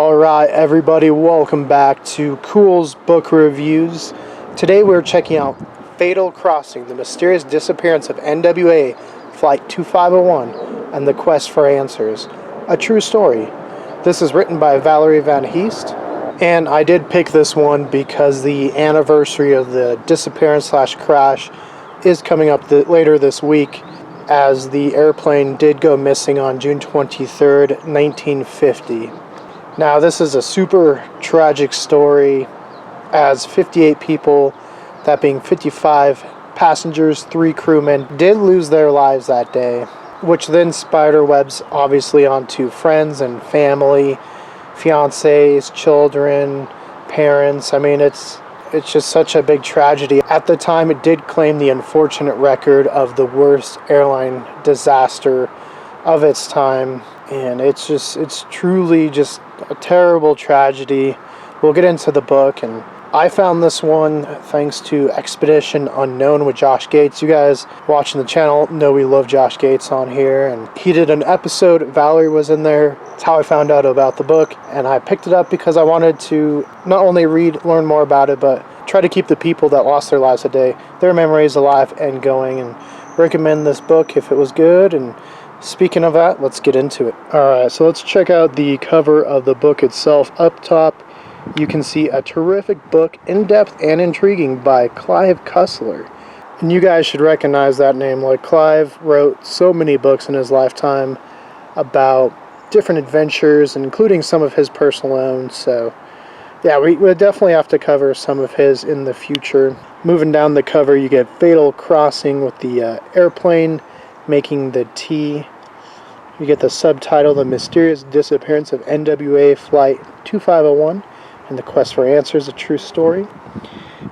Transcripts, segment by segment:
Alright everybody, welcome back to Culz Book Reviews. Today we're checking out Fatal Crossing, the mysterious disappearance of NWA Flight 2501 and the quest for answers. A true story. This is written by Valerie Van Heest, and I did pick this one because the anniversary of the disappearance/crash is coming up later this week, as the airplane did go missing on June 23rd, 1950. Now, this is a super tragic story, as 58 people, that being 55 passengers, 3 crewmen, did lose their lives that day, which then spiderwebs obviously onto friends and family, fiancés, children, parents. I mean, it's just such a big tragedy. At the time, it did claim the unfortunate record of the worst airline disaster of its time, and it's truly just a terrible tragedy. We'll get into the book, and I found this one thanks to Expedition Unknown with Josh Gates. You guys watching the channel know we love Josh Gates on here, and he did an episode. Valerie was in there. That's how I found out about the book, and I picked it up because I wanted to not only learn more about it, but try to keep the people that lost their lives that day, their memories alive and going, and recommend this book if it was good. And speaking of that, let's get into it. Alright, so let's check out the cover of the book itself. Up top, you can see a terrific book, in-depth and intriguing, by Clive Cussler. And you guys should recognize that name. Like, Clive wrote so many books in his lifetime about different adventures, including some of his personal own. So, yeah, we'll definitely have to cover some of his in the future. Moving down the cover, you get Fatal Crossing with the airplane making the T. You get the subtitle, The Mysterious Disappearance of NWA Flight 2501 and the Quest for Answers, a True Story.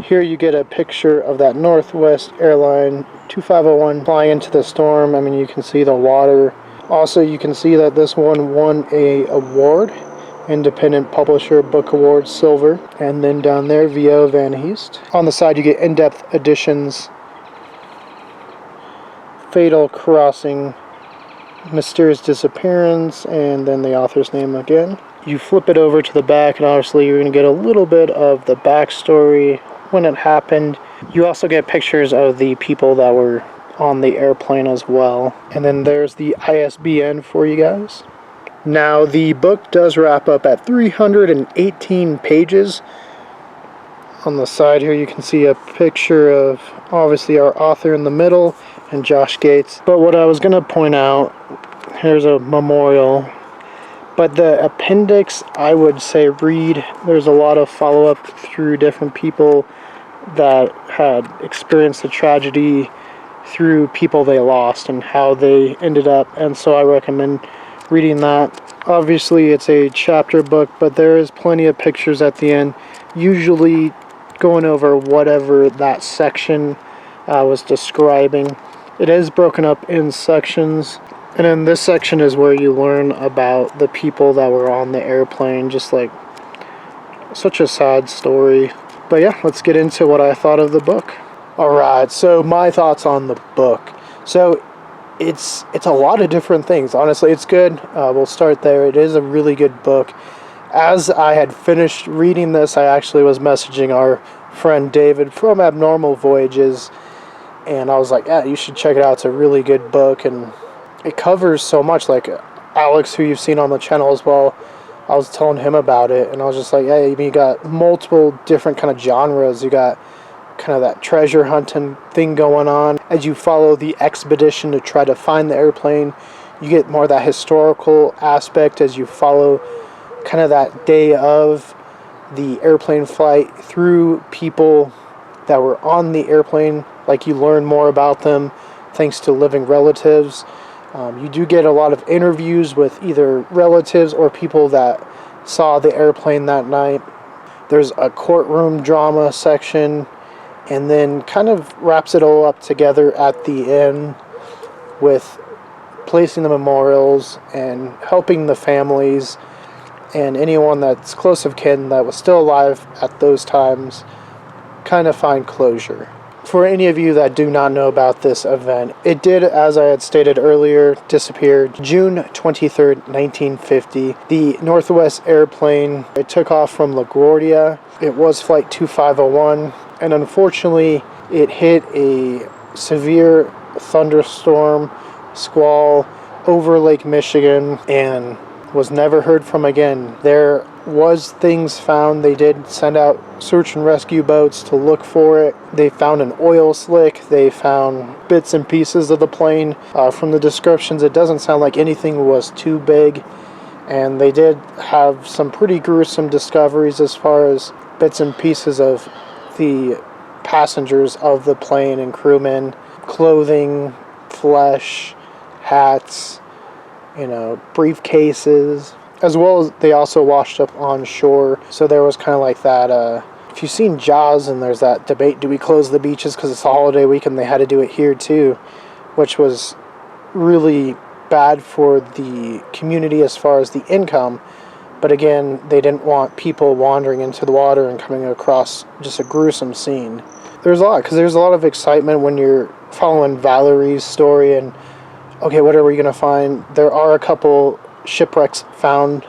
Here you get a picture of that Northwest Airlines 2501 flying into the storm. I mean, you can see the water. Also, you can see that this one won a award, Independent Publisher Book Award Silver. And then down there, V.O. Van Heest. On the side, you get in-depth editions, Fatal Crossing, Mysterious Disappearance, and then the author's name again. You flip it over to the back, and obviously you're going to get a little bit of the backstory, when it happened. You also get pictures of the people that were on the airplane as well. And then there's the ISBN for you guys. Now, the book does wrap up at 318 pages. On the side here, you can see a picture of, obviously, our author in the middle, and Josh Gates. But what I was going to point out, here's a memorial. But the appendix, I would say read. There's a lot of follow-up through different people that had experienced the tragedy through people they lost and how they ended up. And so I recommend reading that. Obviously, it's a chapter book, but there is plenty of pictures at the end, usually going over whatever that section was describing. It is broken up in sections, and then this section is where you learn about the people that were on the airplane. Just like, such a sad story. But yeah, let's get into what I thought of the book. Alright, so my thoughts on the book. So it's a lot of different things. Honestly, it's good. We'll start there. It is a really good book. As I had finished reading this, I actually was messaging our friend David from Abnormal Voyages, and I was like, yeah, you should check it out. It's a really good book, and it covers so much. Like, Alex, who you've seen on the channel as well, I was telling him about it, and I was just like, yeah, you got multiple different kind of genres. You got kind of that treasure hunting thing going on. As you follow the expedition to try to find the airplane, you get more of that historical aspect as you follow kind of that day of the airplane flight through people that were on the airplane. Like, you learn more about them thanks to living relatives. You do get a lot of interviews with either relatives or people that saw the airplane that night. There's a courtroom drama section, and then kind of wraps it all up together at the end with placing the memorials and helping the families and anyone that's close of kin that was still alive at those times kind of find closure. for any of you that do not know about this event, it did, as I had stated earlier, disappear June 23rd, 1950. The Northwest airplane, it took off from LaGuardia. It was Flight 2501, and unfortunately, it hit a severe thunderstorm, squall over Lake Michigan, and was never heard from again. There was things found. They did send out search and rescue boats to look for it. They found an oil slick. They found bits and pieces of the plane. From the descriptions, it doesn't sound like anything was too big, and they did have some pretty gruesome discoveries as far as bits and pieces of the passengers of the plane and crewmen, clothing, flesh, hats, briefcases, as well as they also washed up on shore. So there was kind of like that, if you've seen Jaws, and there's that debate, do we close the beaches because it's a holiday weekend? They had to do it here too, which was really bad for the community as far as the income. But again, they didn't want people wandering into the water and coming across just a gruesome scene. There's a lot of excitement when you're following Valerie's story and, okay, what are we going to find? There are a couple shipwrecks found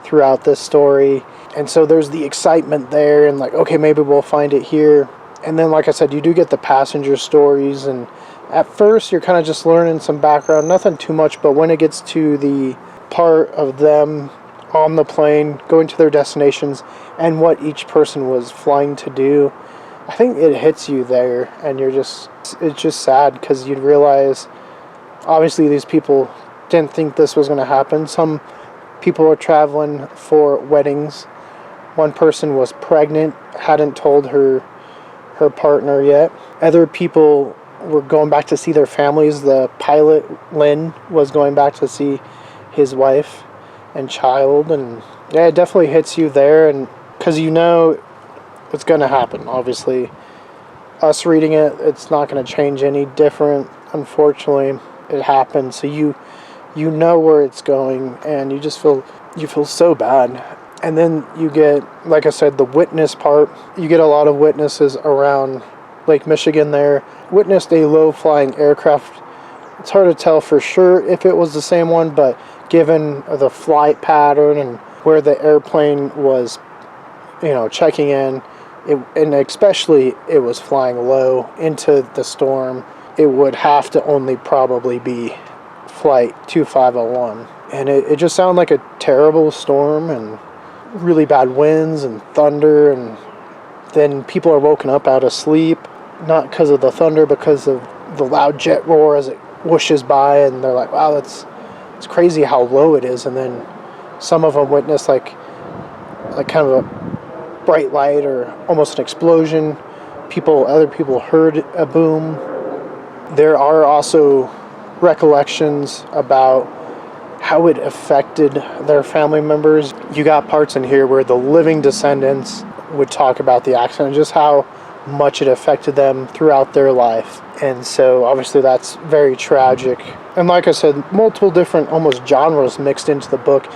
throughout this story, and so there's the excitement there, and like, okay, maybe we'll find it here. And then, like I said, you do get the passenger stories, and at first you're kind of just learning some background, nothing too much, but when it gets to the part of them on the plane going to their destinations and what each person was flying to do, I think it hits you there, and it's just sad, because you'd realize obviously these people didn't think this was going to happen. Some people were traveling for weddings. One person was pregnant, hadn't told her partner yet. Other people were going back to see their families. The pilot, Lynn, was going back to see his wife and child. And yeah, it definitely hits you there, and because it's going to happen. Obviously, us reading it, it's not going to change any different. Unfortunately, it happened, so you know where it's going, and you feel so bad. And then you get, like I said, the witness part. You get a lot of witnesses around Lake Michigan there. Witnessed a low-flying aircraft. It's hard to tell for sure if it was the same one, but given the flight pattern and where the airplane was, checking in, and especially it was flying low into the storm, it would have to only probably be Flight 2501. And it just sounded like a terrible storm, and really bad winds and thunder, and then people are woken up out of sleep, not because of the thunder, because of the loud jet roar as it whooshes by, and they're like, wow, it's crazy how low it is. And then some of them witnessed like kind of a bright light or almost an explosion. Other people heard a boom. There are also recollections about how it affected their family members. You got parts in here where the living descendants would talk about the accident, just how much it affected them throughout their life. And so obviously that's very tragic. And like I said, multiple different almost genres mixed into the book.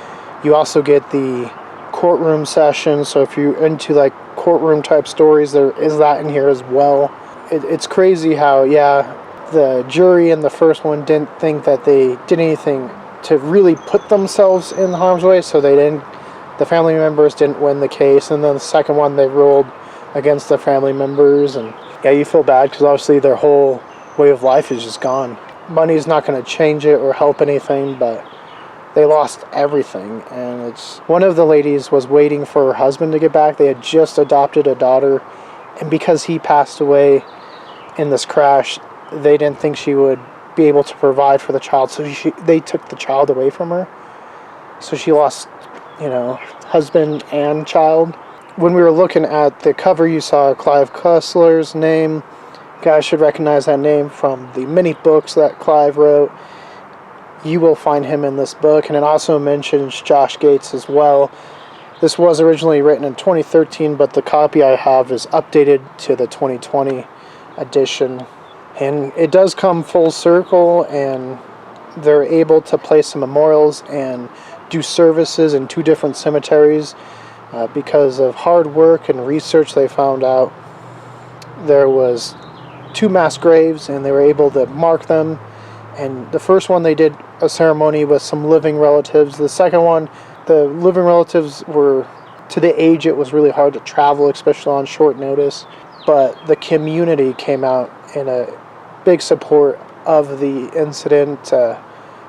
You also get the courtroom sessions, so if you're into like courtroom type stories, there is that in here as well. It's crazy how, the jury in the first one didn't think that they did anything to really put themselves in harm's way, so the family members didn't win the case. And then the second one, they ruled against the family members, and you feel bad because obviously their whole way of life is just gone. Money's not going to change it or help anything, but they lost everything. And one of the ladies was waiting for her husband to get back. They had just adopted a daughter, and because he passed away in this crash, they didn't think she would be able to provide for the child, so they took the child away from her. So she lost, husband and child. When we were looking at the cover, you saw Clive Cussler's name. You guys should recognize that name from the many books that Clive wrote. You will find him in this book, and it also mentions Josh Gates as well. This was originally written in 2013, but the copy I have is updated to the 2020 edition. And it does come full circle, and they're able to place some memorials and do services in 2 different cemeteries. Because of hard work and research, they found out there was 2 mass graves, and they were able to mark them. And the first one, they did a ceremony with some living relatives. The second one, the living relatives were to the age it was really hard to travel, especially on short notice. But the community came out in a big support of the incident to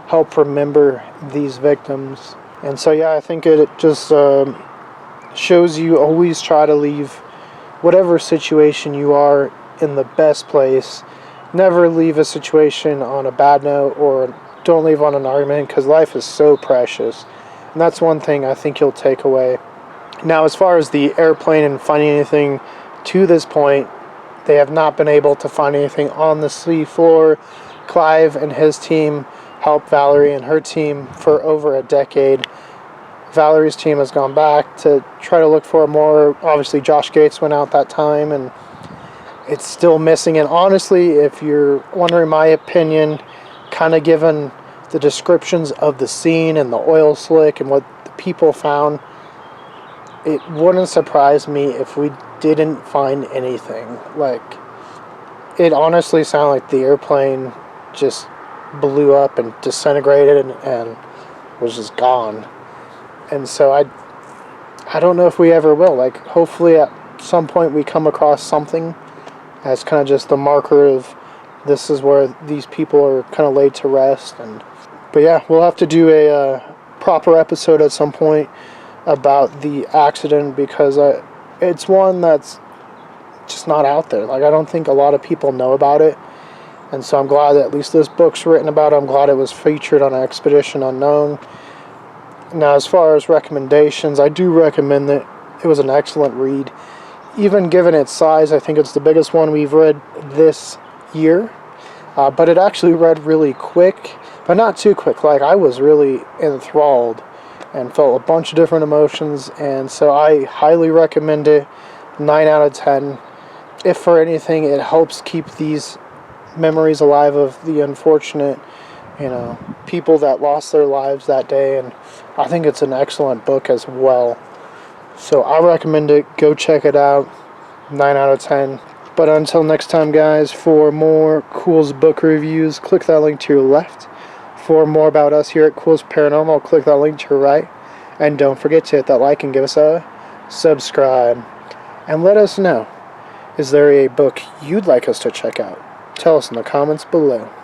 help remember these victims. And so, yeah, I think it just shows you always try to leave whatever situation you are in the best place. Never leave a situation on a bad note, or don't leave on an argument, because life is so precious. And that's one thing I think you'll take away. Now, as far as the airplane and finding anything to this point, they have not been able to find anything on the sea floor. Clive and his team helped Valerie and her team for over a decade. Valerie's team has gone back to try to look for more. Obviously, Josh Gates went out that time, and it's still missing. And honestly, if you're wondering my opinion, kind of given the descriptions of the scene and the oil slick and what the people found, it wouldn't surprise me if we didn't find anything. Like, it honestly sounded like the airplane just blew up and disintegrated and was just gone. And so I don't know if we ever will. Like, hopefully at some point we come across something as kind of just the marker of this is where these people are kind of laid to rest. But yeah, we'll have to do a proper episode at some point about the accident, because it's one that's just not out there. Like, I don't think a lot of people know about it. And so I'm glad that at least this book's written about it. I'm glad it was featured on Expedition Unknown. Now, as far as recommendations, I do recommend that. It was an excellent read. Even given its size, I think it's the biggest one we've read this year. But it actually read really quick, but not too quick. Like, I was really enthralled and felt a bunch of different emotions. And so I highly recommend it. 9 out of 10. If for anything, it helps keep these memories alive of the unfortunate, people that lost their lives that day. And I think it's an excellent book as well. So I recommend it. Go check it out. 9 out of 10. But until next time, guys, for more Culz book reviews, click that link to your left. For more about us here at Culz Paranormal, click that link to your right. And don't forget to hit that like and give us a subscribe. And let us know, is there a book you'd like us to check out? Tell us in the comments below.